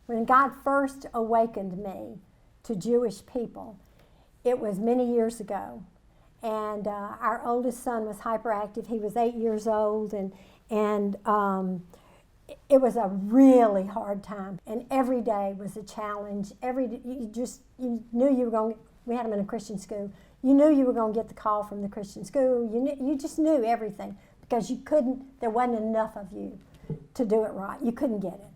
When God first awakened me to Jewish people, it was many years ago. And our oldest son was hyperactive. He was 8 years old, and it was a really hard time. And every day was a challenge. You knew you were going. We had him in a Christian school. You knew you were going to get the call from the Christian school. You just knew everything because you couldn't. There wasn't enough of you to do it right. You couldn't get it.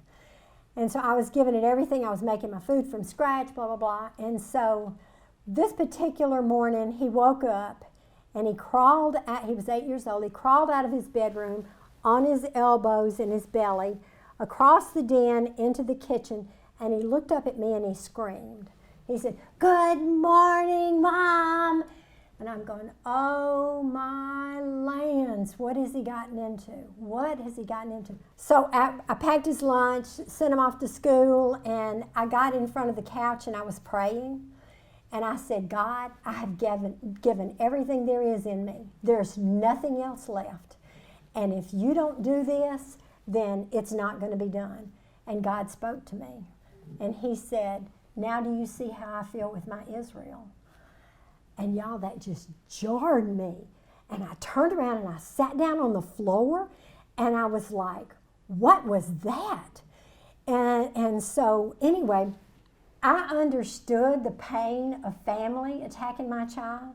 And so I was giving it everything. I was making my food from scratch, blah, blah, blah. And so this particular morning, he woke up and he was 8 years old. He crawled out of his bedroom on his elbows and his belly, across the den into the kitchen, and he looked up at me and he screamed. He said, "Good morning, Mom." And I'm going, oh my lands, what has he gotten into? What has he gotten into? So I packed his lunch, sent him off to school, and I got in front of the couch and I was praying. And I said, God, I have given everything there is in me. There's nothing else left. And if you don't do this, then it's not going to be done. And God spoke to me. And he said, now do you see how I feel with my Israel? And y'all, that just jarred me. And I turned around and I sat down on the floor and I was like, what was that? And so anyway, I understood the pain of family attacking my child.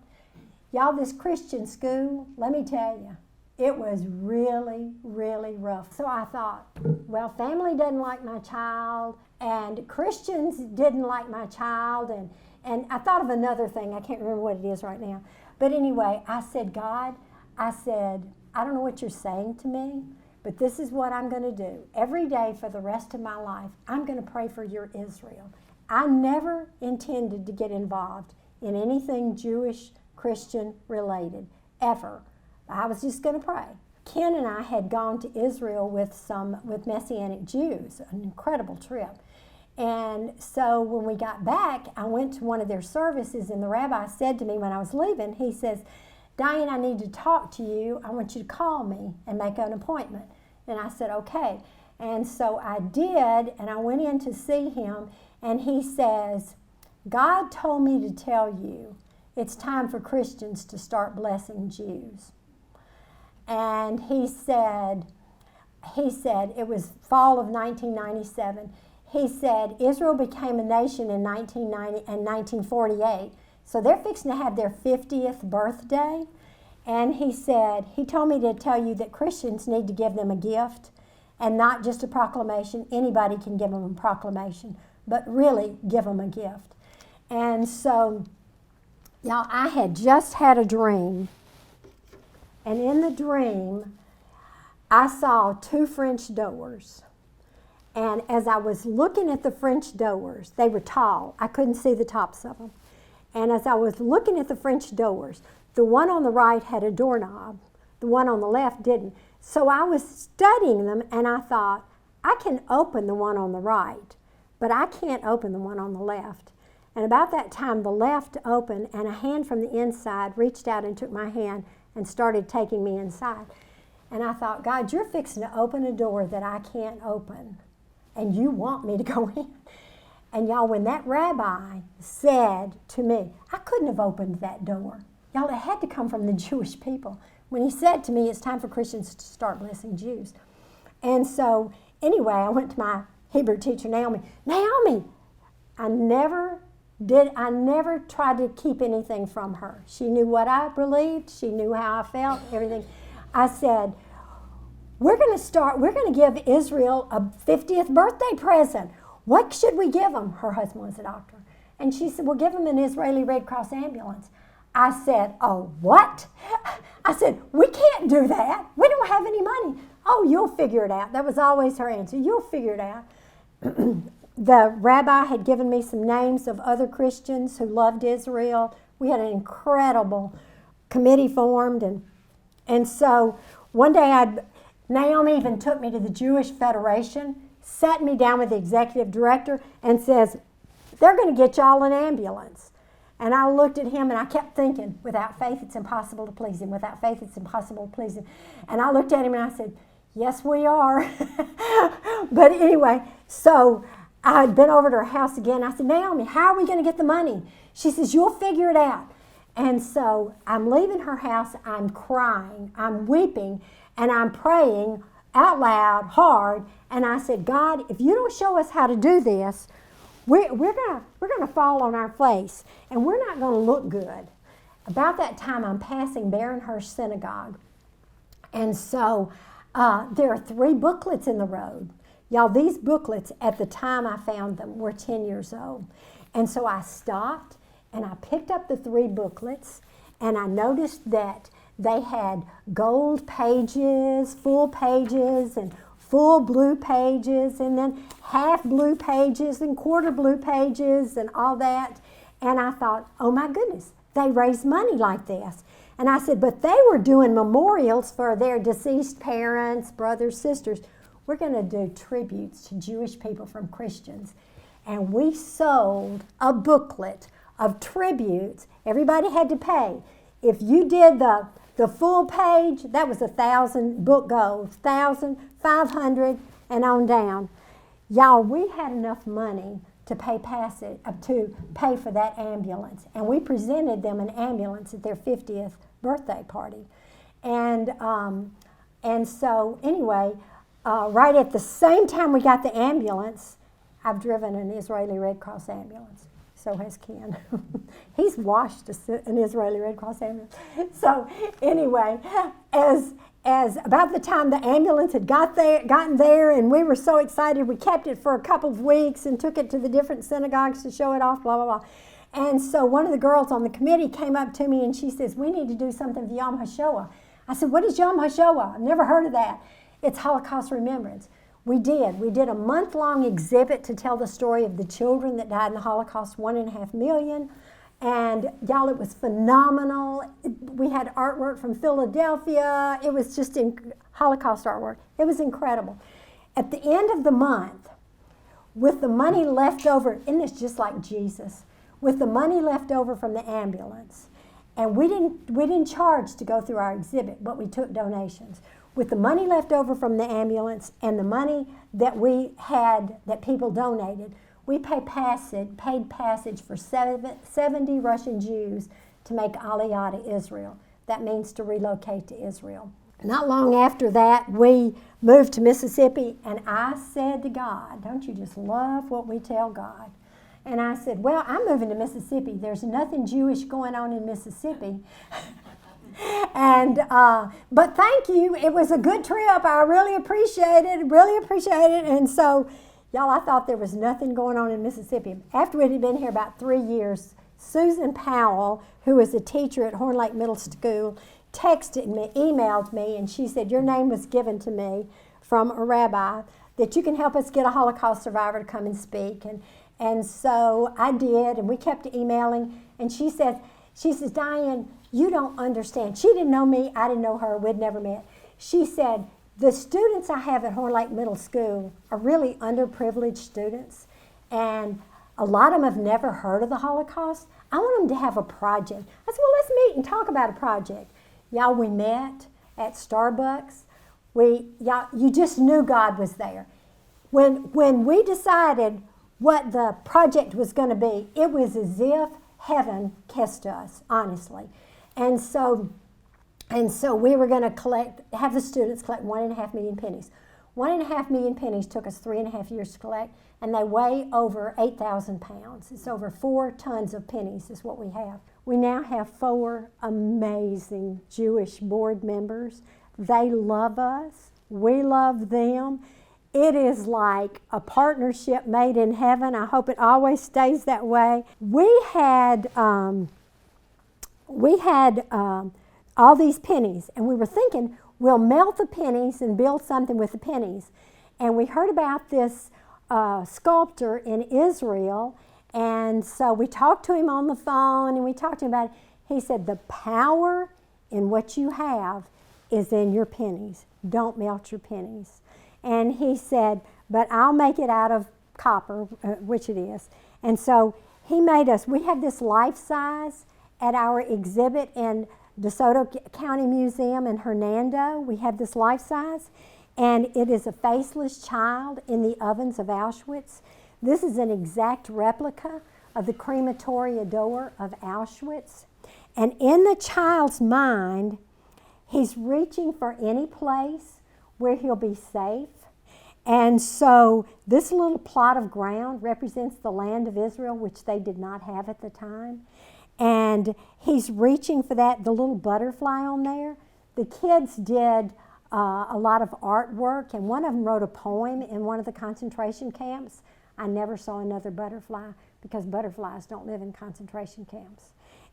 Y'all, this Christian school, let me tell you, it was really, really rough. So I thought, well, family doesn't like my child, and Christians didn't like my child, and I thought of another thing. I can't remember what it is right now. But anyway, I said, God, I don't know what you're saying to me, but this is what I'm going to do. Every day for the rest of my life, I'm going to pray for your Israel. I never intended to get involved in anything Jewish, Christian related, ever. I was just going to pray. Ken and I had gone to Israel with Messianic Jews, an incredible trip. And so when we got back, I went to one of their services, and the rabbi said to me when I was leaving, he says, Diane, I need to talk to you. I want you to call me and make an appointment. And I said, okay. And so I did, and I went in to see him, and he says, God told me to tell you it's time for Christians to start blessing Jews. And he said, it was fall of 1997. He said, Israel became a nation in 1948. So they're fixing to have their 50th birthday. And he said, he told me to tell you that Christians need to give them a gift and not just a proclamation. Anybody can give them a proclamation, but really give them a gift. And so, y'all, I had just had a dream. And in the dream, I saw 2 French doors. And as I was looking at the French doors, they were tall. I couldn't see the tops of them. And as I was looking at the French doors, the one on the right had a doorknob. The one on the left didn't. So I was studying them, and I thought, I can open the one on the right, but I can't open the one on the left. And about that time, the left opened, and a hand from the inside reached out and took my hand and started taking me inside. And I thought, God, you're fixing to open a door that I can't open, and you want me to go in. And y'all, when that rabbi said to me, I couldn't have opened that door. Y'all, it had to come from the Jewish people. When he said to me, it's time for Christians to start blessing Jews. And so, anyway, I went to my Hebrew teacher, Naomi. Naomi, I never tried to keep anything from her. She knew what I believed. She knew how I felt, everything. I said, we're going to give Israel a 50th birthday present. What should we give them? Her husband was a doctor. And she said, we'll give them an Israeli Red Cross ambulance. I said, oh, what? I said, we can't do that. We don't have any money. Oh, you'll figure it out. That was always her answer. You'll figure it out. The rabbi had given me some names of other Christians who loved Israel. We had an incredible committee formed. And so one day Naomi even took me to the Jewish Federation, sat me down with the executive director, and says, they're going to get y'all an ambulance. And I looked at him and I kept thinking, without faith it's impossible to please him. Without faith it's impossible to please him. And I looked at him and I said, yes, we are. But anyway, so I had been over to her house again. I said, Naomi, how are we going to get the money? She says, you'll figure it out. And so I'm leaving her house. I'm crying. I'm weeping. And I'm praying out loud, hard. And I said, God, if you don't show us how to do this, we're gonna fall on our face. And we're not going to look good. About that time, I'm passing Barrenhurst Synagogue. And so there are 3 booklets in the road. Y'all, these booklets, at the time I found them, were 10 years old. And so I stopped and I picked up the 3 booklets, and I noticed that they had gold pages, full pages, and full blue pages, and then half blue pages and quarter blue pages and all that. And I thought, oh my goodness, they raise money like this. And I said, but they were doing memorials for their deceased parents, brothers, sisters. We're going to do tributes to Jewish people from Christians. And we sold a booklet of tributes. Everybody had to pay. If you did the full page, that was 1,000 book gold, 1,000, 500, and on down. Y'all, we had enough money to pay for that ambulance. And we presented them an ambulance at their 50th birthday party. And so anyway, right at the same time we got the ambulance, I've driven an Israeli Red Cross ambulance. So has Ken. He's washed an Israeli Red Cross ambulance. So anyway, as about the time the ambulance had gotten there, and we were so excited, we kept it for a couple of weeks and took it to the different synagogues to show it off, blah, blah, blah. And so one of the girls on the committee came up to me and she says, we need to do something for Yom HaShoah. I said, what is Yom HaShoah? I've never heard of that. It's Holocaust Remembrance. We did a month-long exhibit to tell the story of the children that died in the Holocaust, 1.5 million. And y'all, it was phenomenal. We had artwork from Philadelphia. It was just Holocaust artwork. It was incredible. At the end of the month, with the money left over, isn't this just like Jesus? With the money left over from the ambulance, and we didn't charge to go through our exhibit, but we took donations. With the money left over from the ambulance and the money that we had that people donated, we paid passage for 70 Russian Jews to make Aliyah to Israel. That means to relocate to Israel. Not long after that, we moved to Mississippi, and I said to God, don't you just love what we tell God? And I said, well, I'm moving to Mississippi. There's nothing Jewish going on in Mississippi. But thank you. It was a good trip. I really appreciate it. And so, y'all, I thought there was nothing going on in Mississippi. After we had been here about 3 years, Susan Powell, who was a teacher at Horn Lake Middle School, emailed me, and she said, your name was given to me from a rabbi that you can help us get a Holocaust survivor to come and speak. And so I did, and we kept emailing. And she says, Diane, you don't understand. She didn't know me. I didn't know her. We'd never met. She said, the students I have at Horn Lake Middle School are really underprivileged students, and a lot of them have never heard of the Holocaust. I want them to have a project. I said, well, let's meet and talk about a project. Y'all, we met at Starbucks. You just knew God was there. When we decided what the project was going to be, it was as if heaven kissed us, honestly. And so we were going to have the students collect 1.5 million pennies. 1.5 million pennies took us 3.5 years to collect, and they weigh over 8,000 pounds. It's over 4 tons of pennies is what we have. We now have 4 amazing Jewish board members. They love us. We love them. It is like a partnership made in heaven. I hope it always stays that way. We had all these pennies, and we were thinking, we'll melt the pennies and build something with the pennies. And we heard about this sculptor in Israel, and so we talked to him on the phone, and we talked to him about it. He said, the power in what you have is in your pennies. Don't melt your pennies. And he said, but I'll make it out of copper, which it is. And so he made us, we have this life size at our exhibit in DeSoto County Museum in Hernando. We have this life size, and it is a faceless child in the ovens of Auschwitz. This is an exact replica of the crematoria door of Auschwitz. And in the child's mind, he's reaching for any place where he'll be safe. And so this little plot of ground represents the land of Israel, which they did not have at the time. And he's reaching for that, the little butterfly on there. The kids did a lot of artwork, and one of them wrote a poem in one of the concentration camps. I never saw another butterfly because butterflies don't live in concentration camps.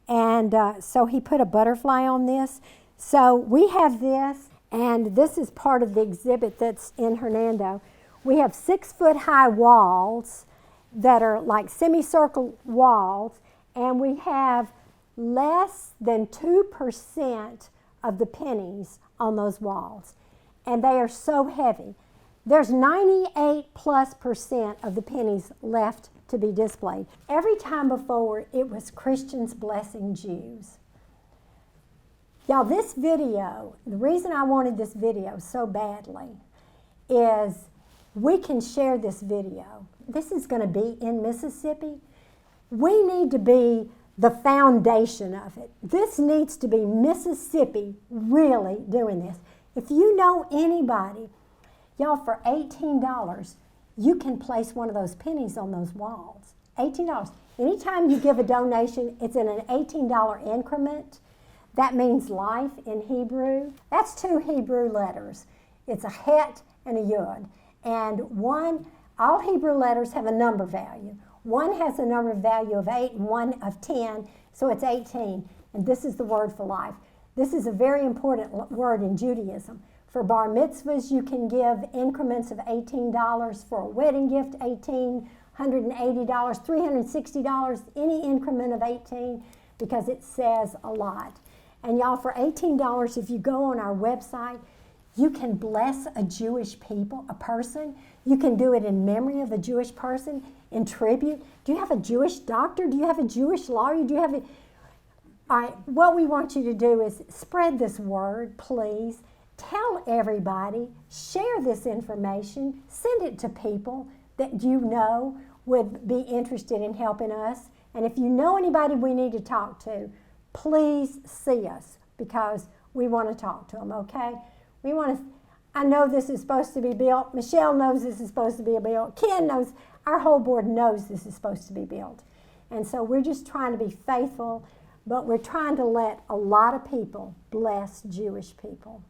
And so he put a butterfly on this. So we have this, and this is part of the exhibit that's in Hernando. We have 6-foot-high walls that are like semicircle walls, and we have less than 2% of the pennies on those walls. And they are so heavy. There's 98+% of the pennies left to be displayed. Every time before, it was Christians blessing Jews. Y'all, this video, the reason I wanted this video so badly is we can share this video. This is going to be in Mississippi. We need to be the foundation of it. This needs to be Mississippi really doing this. If you know anybody, y'all, for $18, you can place one of those pennies on those walls. $18. Anytime you give a donation, it's in an $18 increment. That means life in Hebrew. That's 2 Hebrew letters. It's a het and a yud. And all Hebrew letters have a number value. One has a number value of 8 and one of 10, so it's 18. And this is the word for life. This is a very important word in Judaism. For bar mitzvahs, you can give increments of $18. For a wedding gift, $18, $180, $360, any increment of 18, because it says a lot. And y'all, for $18, if you go on our website, you can bless a Jewish person. You can do it in memory of a Jewish person, in tribute. Do you have a Jewish doctor? Do you have a Jewish lawyer? Do you have a... All right, what we want you to do is spread this word, please. Tell everybody, share this information, send it to people that you know would be interested in helping us. And if you know anybody we need to talk to, please see us because we want to talk to them, okay? I know this is supposed to be built. Michelle knows this is supposed to be built. Ken knows, our whole board knows this is supposed to be built. And so we're just trying to be faithful, but we're trying to let a lot of people bless Jewish people.